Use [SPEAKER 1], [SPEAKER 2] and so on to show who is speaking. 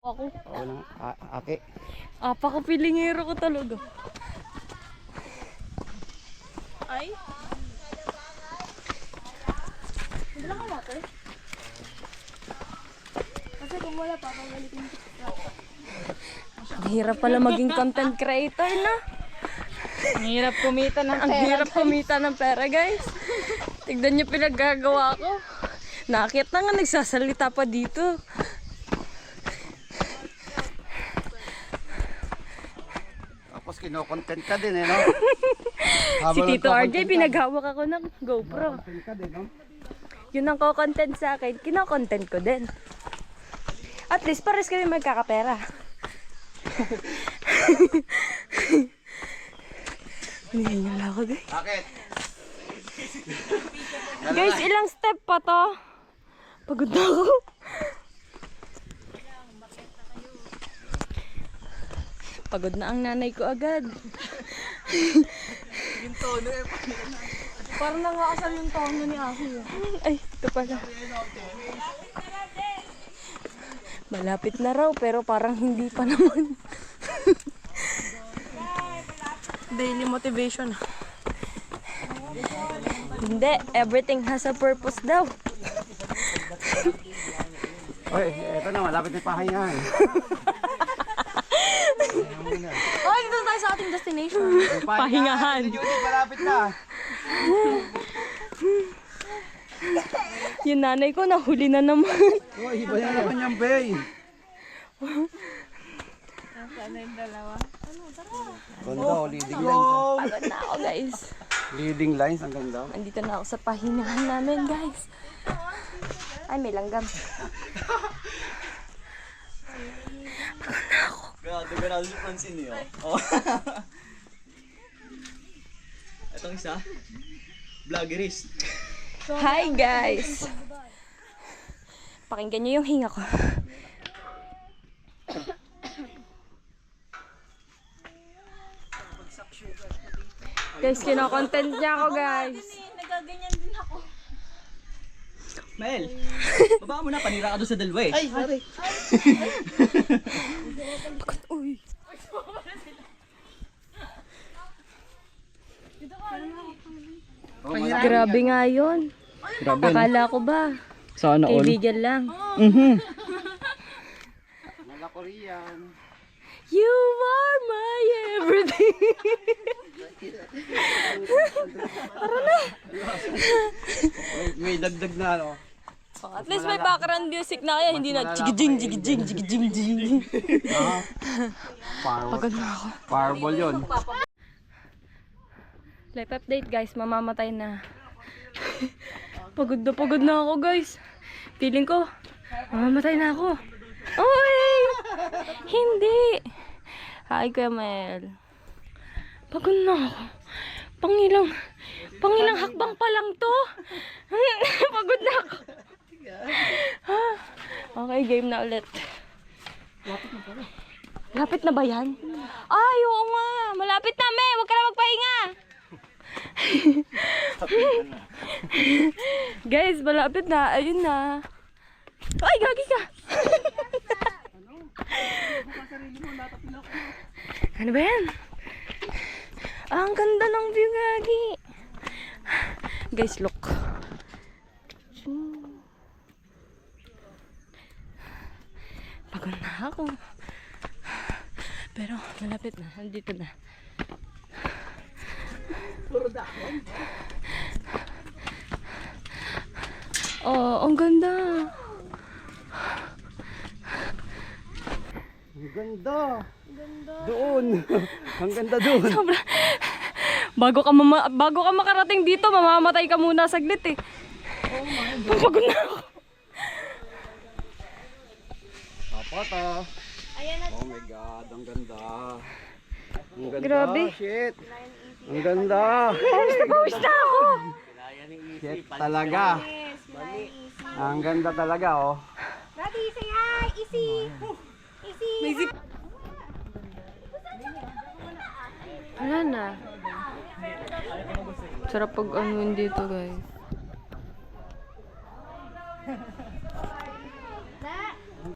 [SPEAKER 1] Ako.
[SPEAKER 2] Oo na, ake.
[SPEAKER 1] Apaka-pilingero ko talaga. Ay? Wala ka natin? Kasi kung wala pa, pagalitin ko. Ang hirap pala maging content creator na.
[SPEAKER 3] Ang hirap kumita ng pera.
[SPEAKER 1] Ang hirap kumita ng pera, guys. Tignan niyo pinaggagawa ko. Nakakit na nga, nagsasalita pa dito.
[SPEAKER 2] Tapos kino-content ka din eh, no?
[SPEAKER 1] Si Tito RJ, pinaghawak ako ng GoPro.
[SPEAKER 2] Content ka din, no?
[SPEAKER 1] Yun ang ko-content sa akin, kino-content ko din. At least, pares kami magkakapera. Hinihingal ako, guys.
[SPEAKER 2] Bakit?
[SPEAKER 1] Guys, ilang step pa to? Pagod na ako. Pagod na ang nanay ko agad.
[SPEAKER 2] Yung tono eh.
[SPEAKER 1] Parang nangakasal yung tono ni Aki. Ay, ito pala. Malapit na raw, pero parang hindi pa naman. Daily motivation. Hindi, everything has a purpose daw.
[SPEAKER 2] Oy, eto na, malapit na pahingahan.
[SPEAKER 1] Oh, dito tayo sa ating destination. Pahingahan.
[SPEAKER 2] Judith, malapit na.
[SPEAKER 1] Yung nanay ko nahuli na naman.
[SPEAKER 2] Oh, iba na naman yung bay.
[SPEAKER 3] Nasaan na yung dalawa?
[SPEAKER 2] Ganda, oh, leading lines.
[SPEAKER 1] Pagod na ako, guys.
[SPEAKER 2] Leading lines, ang ganda.
[SPEAKER 1] Andito na ako sa pahingahan namin, guys. Ay, may langgam. Pagod na ako.
[SPEAKER 4] Grabe, grabe si Francine niyo. Oh. Itong isa, vloggerist.
[SPEAKER 1] Hi, guys. Pakinggan nyo yung hinga ko. Guys, kino-content niya ako, guys.
[SPEAKER 3] Nagaganyan din ako.
[SPEAKER 4] Mel, baba mo na, panira ka doon sa dalawa eh.
[SPEAKER 2] Ay, sorry.
[SPEAKER 1] Uy.
[SPEAKER 2] Oh,
[SPEAKER 1] Grabe nga yun.
[SPEAKER 4] Grabe,
[SPEAKER 1] Akala ko ba?
[SPEAKER 4] Sana all.
[SPEAKER 1] Kaibigan lang.
[SPEAKER 2] Mala Korean.
[SPEAKER 1] You are my everything.
[SPEAKER 2] May dagdag na, no?
[SPEAKER 1] At least may background music na kaya hindi na jigijing, jigijing, jigijing, jigijing. Pagod na ako.
[SPEAKER 2] Fireball yun.
[SPEAKER 1] Life update, guys, mamamatay na. Pagod na ako, guys. Feeling ko, mamamatay na ako. Oy! Hindi! Hi, Kuya Mel. Pagod na ako. Pangilang hakbang pa lang to. Pagod na ako. Okay, game na ulit. Lapit na ba yan? Ay, oo nga. Malapit na, me. Huwag ka na magpahinga. Guys, malapit na. Ayun na. Ay, gagi ka. Ano ba yan? Ang ganda ng view, gagi. Guys, look. Pagod na ako. Pero malapit na. Andito na. Oh, ang ganda.
[SPEAKER 2] Ang ganda. Doon. Ang ganda doon.
[SPEAKER 1] Sobra. Bago ka makarating dito, mamamatay ka muna saglit eh. Pagod na ako.
[SPEAKER 2] Apat ah. Oh my God, ang ganda. Ang ganda.
[SPEAKER 1] Grabe.
[SPEAKER 2] Shit. Ang ganda.
[SPEAKER 1] Pawis na ako.
[SPEAKER 2] Shit talaga. Ang ganda talaga, oh.
[SPEAKER 3] Daddy, say hi! Easy! Easy!
[SPEAKER 1] Wala na. Sarap pag ano dito, guys.